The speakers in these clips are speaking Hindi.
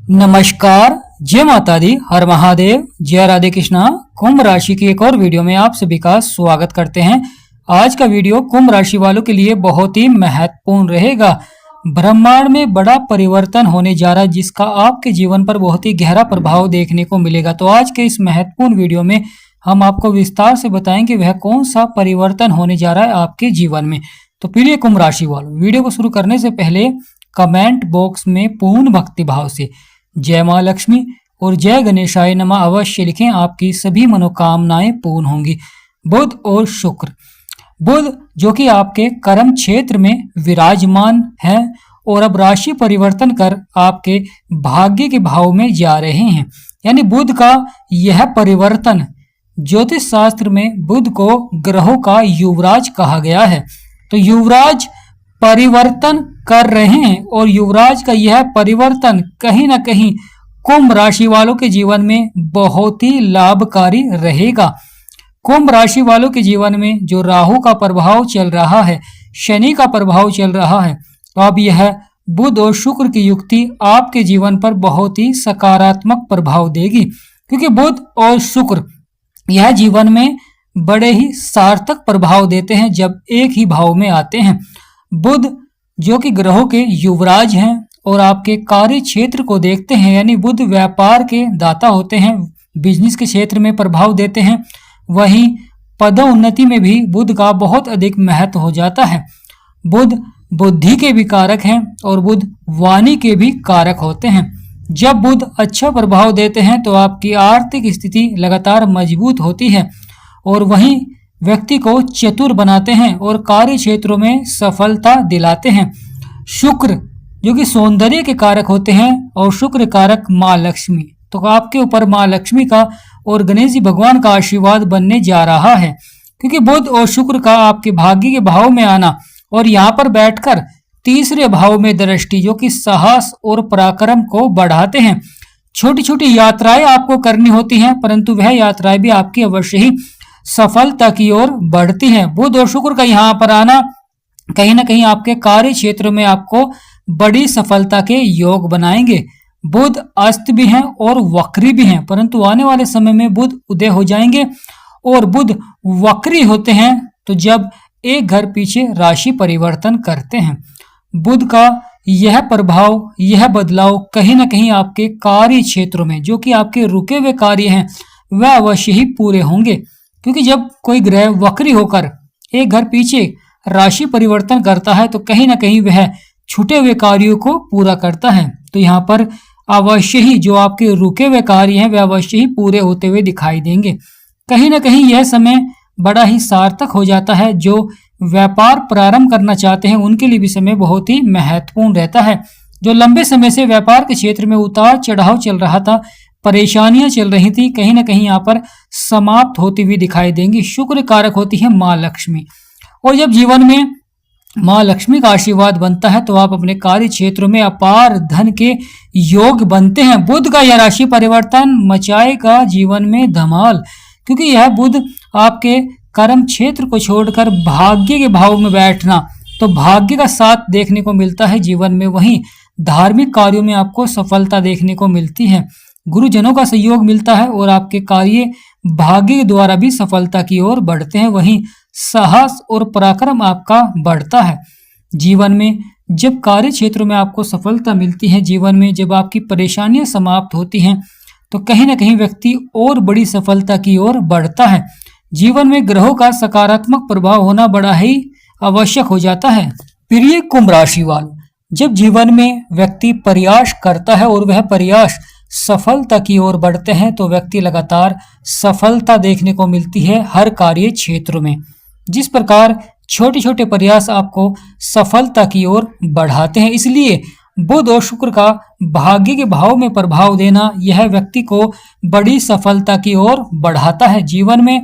नमस्कार, जय माता दी, हर महादेव, जय राधे कृष्णा। कुंभ राशि की एक और वीडियो में आप सभी का स्वागत करते हैं। आज का वीडियो कुंभ राशि वालों के लिए बहुत ही महत्वपूर्ण रहेगा। ब्रह्मांड में बड़ा परिवर्तन होने जा रहा है जिसका आपके जीवन पर बहुत ही गहरा प्रभाव देखने को मिलेगा। तो आज के इस महत्वपूर्ण वीडियो में हम आपको विस्तार से बताएंगे वह कौन सा परिवर्तन होने जा रहा है आपके जीवन में। तो प्रिय कुंभ राशि वालों, वीडियो को शुरू करने से पहले कमेंट बॉक्स में पूर्ण भक्ति भाव से जय मां लक्ष्मी और जय गणेशाय नमः अवश्य लिखें। आपकी सभी मनोकामनाएं पूर्ण होंगी। बुध और शुक्र, बुध जो कि आपके कर्म क्षेत्र में विराजमान है और अब राशि परिवर्तन कर आपके भाग्य के भाव में जा रहे हैं। यानी बुध का यह परिवर्तन, ज्योतिष शास्त्र में बुध को ग्रहों का युवराज कहा गया है। तो युवराज परिवर्तन कर रहे हैं और युवराज का यह परिवर्तन कहीं ना कहीं कुंभ राशि वालों के जीवन में बहुत ही लाभकारी रहेगा। कुंभ राशि वालों के जीवन में जो राहु का प्रभाव चल रहा है, शनि का प्रभाव चल रहा है, तो अब यह बुध और शुक्र की युक्ति आपके जीवन पर बहुत ही सकारात्मक प्रभाव देगी, क्योंकि बुध और शुक्र यह जीवन में बड़े ही सार्थक प्रभाव देते हैं जब एक ही भाव में आते हैं। बुध जो कि ग्रहों के युवराज हैं और आपके कार्य क्षेत्र को देखते हैं, यानी बुध व्यापार के दाता होते हैं, बिजनेस के क्षेत्र में प्रभाव देते हैं। वहीं पदोन्नति में भी बुध का बहुत अधिक महत्व हो जाता है। बुध बुद्धि के भी कारक हैं और बुध वाणी के भी कारक होते हैं। जब बुध अच्छा प्रभाव देते हैं तो आपकी आर्थिक स्थिति लगातार मजबूत होती है और वहीं व्यक्ति को चतुर बनाते हैं और कार्य क्षेत्रों में सफलता दिलाते हैं। शुक्र जो कि सौंदर्य के कारक होते हैं और शुक्र कारक माँ लक्ष्मी, तो आपके ऊपर माँ लक्ष्मी का और गणेश जी भगवान का आशीर्वाद बनने जा रहा है, क्योंकि बुध और शुक्र का आपके भाग्य के भाव में आना और यहाँ पर बैठकर तीसरे भाव में दृष्टि जो कि साहस और पराक्रम को बढ़ाते हैं। छोटी छोटी यात्राएं आपको करनी होती हैं, परंतु वह यात्राएं भी आपकी अवश्य ही सफलता की ओर बढ़ती हैं। बुध और शुक्र का यहाँ पर आना कहीं ना कहीं आपके कार्य क्षेत्र में आपको बड़ी सफलता के योग बनाएंगे। बुध अस्त भी हैं और वक्री भी हैं, परंतु आने वाले समय में बुध उदय हो जाएंगे। और बुध वक्री होते हैं तो जब एक घर पीछे राशि परिवर्तन करते हैं। बुध का यह प्रभाव, यह बदलाव कहीं ना कहीं आपके कार्य क्षेत्रों में जो कि आपके रुके हुए कार्य हैं वह अवश्य ही पूरे होंगे, क्योंकि जब कोई ग्रह वक्री होकर एक घर पीछे राशि परिवर्तन करता है तो कहीं ना कहीं वह छूटे हुए कार्यों को पूरा करता है। तो यहाँ पर अवश्य ही जो आपके रुके हुए कार्य हैं वे अवश्य ही पूरे होते हुए दिखाई देंगे। कहीं ना कहीं यह समय बड़ा ही सार्थक हो जाता है। जो व्यापार प्रारंभ करना चाहते हैं उनके लिए भी समय बहुत ही महत्वपूर्ण रहता है। जो लंबे समय से व्यापार के क्षेत्र में उतार चढ़ाव चल रहा था, परेशानियां चल रही थी, कहीं ना कहीं यहाँ पर समाप्त होती हुई दिखाई देंगी। शुक्र कारक होती है माँ लक्ष्मी, और जब जीवन में माँ लक्ष्मी का आशीर्वाद बनता है तो आप अपने कार्य क्षेत्रों में अपार धन के योग बनते हैं। बुध का यह राशि परिवर्तन मचाएगा जीवन में धमाल, क्योंकि यह बुध आपके कर्म क्षेत्र को छोड़कर भाग्य के भाव में बैठना, तो भाग्य का साथ देखने को मिलता है जीवन में। वहीं धार्मिक कार्यों में आपको सफलता देखने को मिलती है, गुरुजनों का सहयोग मिलता है और आपके कार्य भाग्य द्वारा भी सफलता की ओर बढ़ते हैं। वहीं साहस और पराक्रम आपका बढ़ता है। जीवन में जब कार्य क्षेत्रों में आपको सफलता मिलती है, जीवन में जब आपकी परेशानियां समाप्त होती हैं, तो कहीं ना कहीं व्यक्ति और बड़ी सफलता की ओर बढ़ता है। जीवन में ग्रहों का सकारात्मक प्रभाव होना बड़ा ही आवश्यक हो जाता है। प्रिय कुंभ राशि वालों, जब जीवन में व्यक्ति प्रयास करता है और वह प्रयास सफलता की ओर बढ़ते हैं तो व्यक्ति लगातार सफलता देखने को मिलती है हर कार्य क्षेत्र में। जिस प्रकार छोटे छोटे प्रयास आपको सफलता की ओर बढ़ाते हैं, इसलिए बुध और शुक्र का भाग्य के भाव में प्रभाव देना यह व्यक्ति को बड़ी सफलता की ओर बढ़ाता है। जीवन में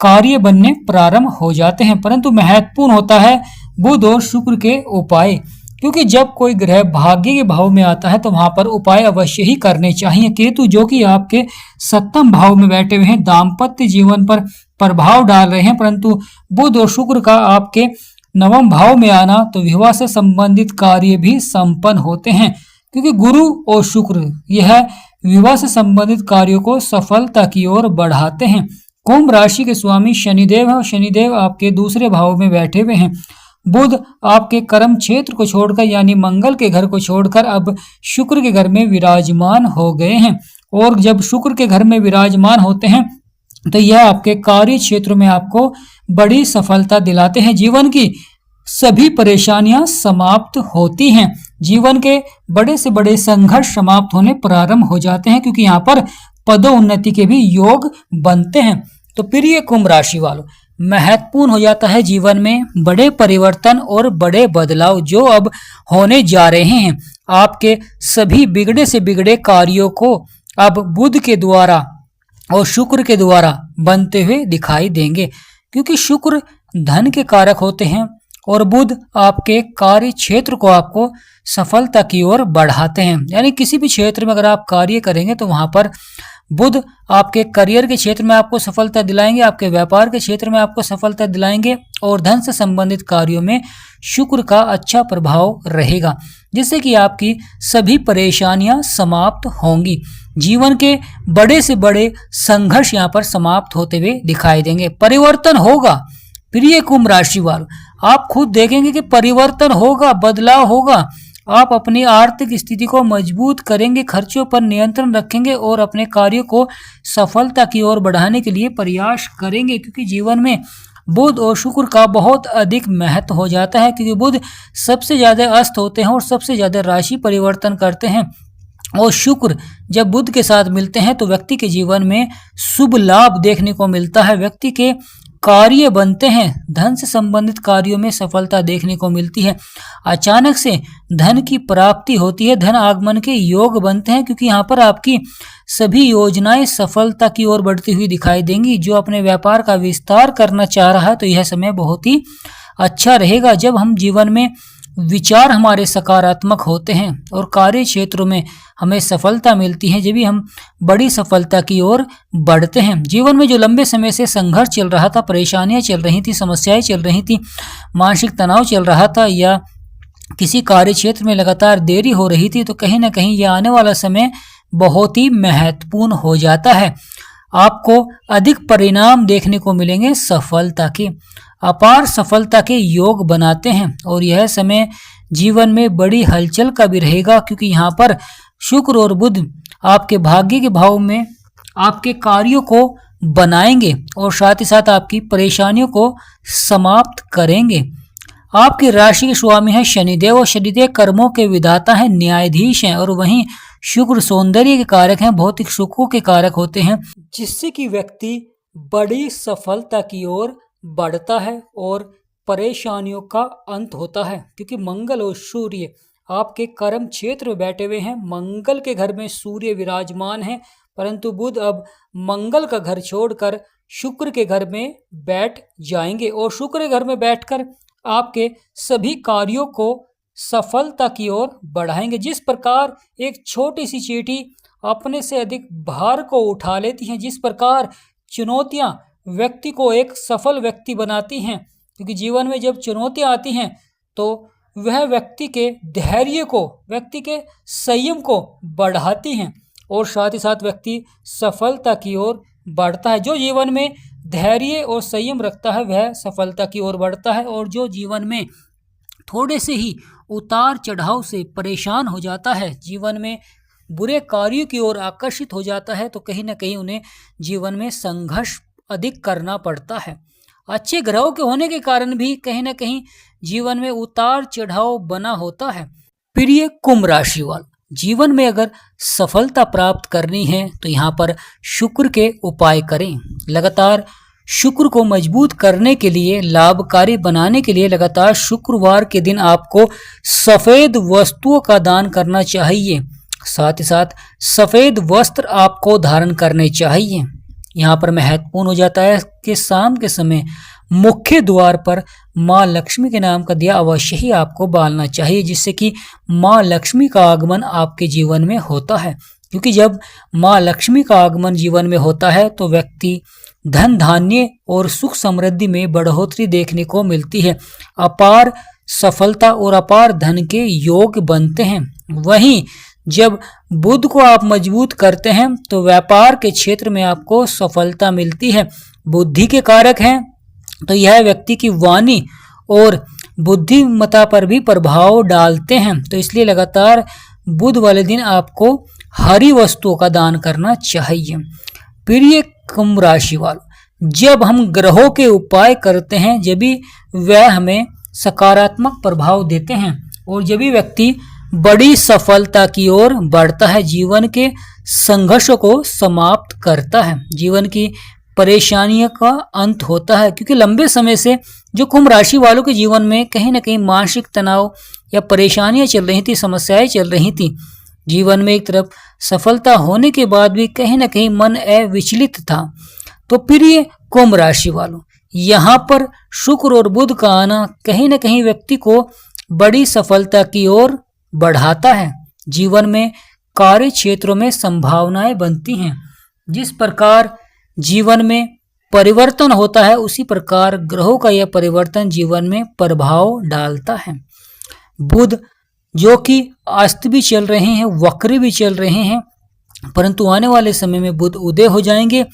कार्य बनने प्रारंभ हो जाते हैं, परंतु महत्वपूर्ण होता है बुध और शुक्र के उपाय, क्योंकि जब कोई ग्रह भाग्य के भाव में आता है तो वहां पर उपाय अवश्य ही करने चाहिए। केतु जो कि आपके सप्तम भाव में बैठे हुए हैं, दाम्पत्य जीवन पर प्रभाव डाल रहे हैं, परंतु बुध और शुक्र का आपके नवम भाव में आना तो विवाह से संबंधित कार्य भी संपन्न होते हैं, क्योंकि गुरु और शुक्र यह विवाह से संबंधित कार्यों को सफलता की ओर बढ़ाते हैं। कुंभ राशि के स्वामी शनिदेव है और शनिदेव आपके दूसरे भाव में बैठे हुए हैं। बुध आपके कर्म क्षेत्र को छोड़कर यानी मंगल के घर को छोड़कर अब शुक्र के घर में विराजमान हो गए हैं। और जब शुक्र के घर में विराजमान होते हैं तो यह आपके कार्य क्षेत्रों में आपको बड़ी सफलता दिलाते हैं। जीवन की सभी परेशानियां समाप्त होती हैं। जीवन के बड़े से बड़े संघर्ष समाप्त होने प्रारंभ हो जाते हैं, क्योंकि यहाँ पर पदोन्नति के भी योग बनते हैं। तो प्रिय कुंभ राशि वालों, महत्वपूर्ण हो जाता है जीवन में बड़े परिवर्तन और बड़े बदलाव जो अब होने जा रहे हैं। आपके सभी बिगड़े से बिगड़े कार्यों को अब बुध के द्वारा और शुक्र के द्वारा बनते हुए दिखाई देंगे, क्योंकि शुक्र धन के कारक होते हैं और बुध आपके कार्य क्षेत्र को आपको सफलता की ओर बढ़ाते हैं। यानी किसी भी क्षेत्र में अगर आप कार्य करेंगे तो वहां पर बुध आपके करियर के क्षेत्र में आपको सफलता दिलाएंगे, आपके व्यापार के क्षेत्र में आपको सफलता दिलाएंगे और धन से संबंधित कार्यों में शुक्र का अच्छा प्रभाव रहेगा, जिससे कि आपकी सभी परेशानियां समाप्त होंगी। जीवन के बड़े से बड़े संघर्ष यहाँ पर समाप्त होते हुए दिखाई देंगे। परिवर्तन होगा प्रिय कुंभ राशि वालों, आप खुद देखेंगे कि परिवर्तन होगा, बदलाव होगा। आप अपनी आर्थिक स्थिति को मजबूत करेंगे, खर्चों पर नियंत्रण रखेंगे और अपने कार्यों को सफलता की ओर बढ़ाने के लिए प्रयास करेंगे, क्योंकि जीवन में बुध और शुक्र का बहुत अधिक महत्व हो जाता है। क्योंकि बुध सबसे ज्यादा अस्त होते हैं और सबसे ज्यादा राशि परिवर्तन करते हैं, और शुक्र जब बुध के साथ मिलते हैं तो व्यक्ति के जीवन में शुभ लाभ देखने को मिलता है। व्यक्ति के कार्य बनते हैं, धन से संबंधित कार्यों में सफलता देखने को मिलती है। अचानक से धन की प्राप्ति होती है, धन आगमन के योग बनते हैं, क्योंकि यहाँ पर आपकी सभी योजनाएं सफलता की ओर बढ़ती हुई दिखाई देंगी। जो अपने व्यापार का विस्तार करना चाह रहा है तो यह समय बहुत ही अच्छा रहेगा। जब हम जीवन में विचार हमारे सकारात्मक होते हैं और कार्य क्षेत्रों में हमें सफलता मिलती है, जब भी हम बड़ी सफलता की ओर बढ़ते हैं। जीवन में जो लंबे समय से संघर्ष चल रहा था, परेशानियां चल रही थी, समस्याएं चल रही थी, मानसिक तनाव चल रहा था या किसी कार्य क्षेत्र में लगातार देरी हो रही थी, तो कहीं ना कहीं यह आने वाला समय बहुत ही महत्वपूर्ण हो जाता है। आपको अधिक परिणाम देखने को मिलेंगे, सफलता के अपार सफलता के योग बनाते हैं। और यह समय जीवन में बड़ी हलचल का भी रहेगा, क्योंकि यहाँ पर शुक्र और बुध आपके भाग्य के भाव में आपके कार्यों को बनाएंगे और साथ ही साथ आपकी परेशानियों को समाप्त करेंगे। आपकी राशि के स्वामी है शनिदेव, और शनिदेव कर्मों के विधाता हैं, न्यायाधीश हैं, और वहीं शुक्र सौंदर्य के कारक हैं, भौतिक सुखों के कारक होते हैं, जिससे कि व्यक्ति बड़ी सफलता की ओर बढ़ता है और परेशानियों का अंत होता है। क्योंकि मंगल और सूर्य आपके कर्म क्षेत्र में बैठे हुए हैं। मंगल के घर में सूर्य विराजमान है, परंतु बुध अब मंगल का घर छोड़कर शुक्र के घर में बैठ जाएंगे और शुक्र के घर में बैठकर आपके सभी कार्यों को सफलता की ओर बढ़ाएंगे। जिस प्रकार एक छोटी सी चींटी अपने से अधिक भार को उठा लेती हैं, जिस प्रकार चुनौतियां व्यक्ति को एक सफल व्यक्ति बनाती हैं, क्योंकि जीवन में जब चुनौतियां आती हैं तो वह व्यक्ति के धैर्य को, व्यक्ति के संयम को बढ़ाती हैं और साथ ही साथ व्यक्ति सफलता की ओर बढ़ता है। जो जीवन में धैर्य और संयम रखता है वह सफलता की ओर बढ़ता है, और जो जीवन में थोड़े से ही उतार चढ़ाव से परेशान हो जाता है, जीवन में बुरे कार्यों की ओर आकर्षित हो जाता है, तो कहीं ना कहीं उन्हें जीवन में संघर्ष अधिक करना पड़ता है। अच्छे ग्रहों के होने के कारण भी कहीं ना कहीं जीवन में उतार चढ़ाव बना होता है। प्रिय कुंभ राशि वाले, जीवन में अगर सफलता प्राप्त करनी है तो यहाँ पर शुक्र के उपाय करें। लगातार शुक्र को मजबूत करने के लिए, लाभकारी बनाने के लिए लगातार शुक्रवार के दिन आपको सफेद वस्तुओं का दान करना चाहिए। साथ ही साथ सफेद वस्त्र आपको धारण करने चाहिए। यहाँ पर महत्वपूर्ण हो जाता है कि शाम के समय मुख्य द्वार पर माँ लक्ष्मी के नाम का दिया अवश्य ही आपको बालना चाहिए, जिससे कि माँ लक्ष्मी का आगमन आपके जीवन में होता है। क्योंकि जब माँ लक्ष्मी का आगमन जीवन में होता है तो व्यक्ति धन धान्य और सुख समृद्धि में बढ़ोतरी देखने को मिलती है। अपार सफलता और अपार धन के योग बनते हैं। वहीं जब बुध को आप मजबूत करते हैं तो व्यापार के क्षेत्र में आपको सफलता मिलती है। बुद्धि के कारक हैं तो यह व्यक्ति की वाणी और बुद्धिमत्ता पर भी प्रभाव डालते हैं। तो इसलिए लगातार बुध वाले दिन आपको हरी वस्तुओं का दान करना चाहिए। प्रिय कुंभ राशि वालों, जब हम ग्रहों के उपाय करते हैं जब भी वह हमें सकारात्मक प्रभाव देते हैं और जब भी व्यक्ति बड़ी सफलता की ओर बढ़ता है, जीवन के संघर्षों को समाप्त करता है, जीवन की परेशानियों का अंत होता है। क्योंकि लंबे समय से जो कुंभ राशि वालों के जीवन में कहीं ना कहीं मानसिक तनाव या परेशानियां चल रही थी, समस्याएं चल रही थी, जीवन में एक तरफ सफलता होने के बाद भी कहीं ना कहीं मन अविचलित था। तो प्रिय कुंभ राशि वालों, यहाँ पर शुक्र और बुध का आना कहीं ना कहीं व्यक्ति को बड़ी सफलता की ओर बढ़ाता है। जीवन में कार्य क्षेत्रों में संभावनाएं बनती हैं। जिस प्रकार जीवन में परिवर्तन होता है उसी प्रकार ग्रहों का यह परिवर्तन जीवन में प्रभाव डालता है। बुध जो कि अस्त भी चल रहे हैं, वक्र भी चल रहे हैं, परंतु आने वाले समय में बुध उदय हो जाएंगे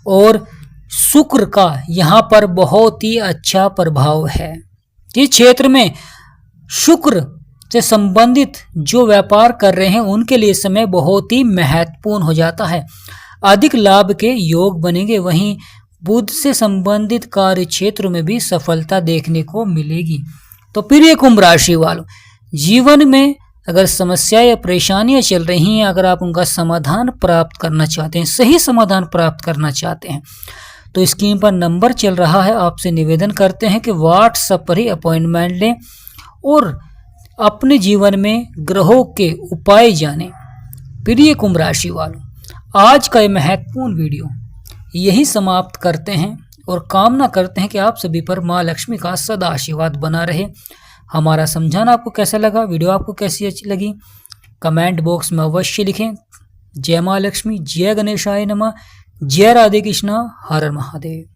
और शुक्र का यहाँ पर बहुत ही अच्छा प्रभाव है। इस क्षेत्र में शुक्र से संबंधित जो व्यापार कर रहे हैं उनके लिए समय बहुत ही महत्वपूर्ण हो जाता है, अधिक लाभ के योग बनेंगे। वहीं बुध से संबंधित कार्य क्षेत्र में भी सफलता देखने को मिलेगी। तो प्रिय कुंभ राशि वालों, जीवन में अगर समस्या या परेशानियां चल रही हैं, अगर आप उनका समाधान प्राप्त करना चाहते हैं, सही समाधान प्राप्त करना चाहते हैं, तो स्क्रीन पर नंबर चल रहा है, आपसे निवेदन करते हैं कि व्हाट्सएप पर ही अपॉइंटमेंट लें और अपने जीवन में ग्रहों के उपाय जानें। प्रिय कुंभ राशि वालों, आज का ये महत्वपूर्ण वीडियो यही समाप्त करते हैं और कामना करते हैं कि आप सभी पर माँ लक्ष्मी का सदा आशीर्वाद बना रहे। हमारा समझाना आपको कैसा लगा, वीडियो आपको कैसी अच्छी लगी, कमेंट बॉक्स में अवश्य लिखें। जय माँ लक्ष्मी, जय गणेशाय नमः, जय राधे कृष्णा, हर हर महादेव।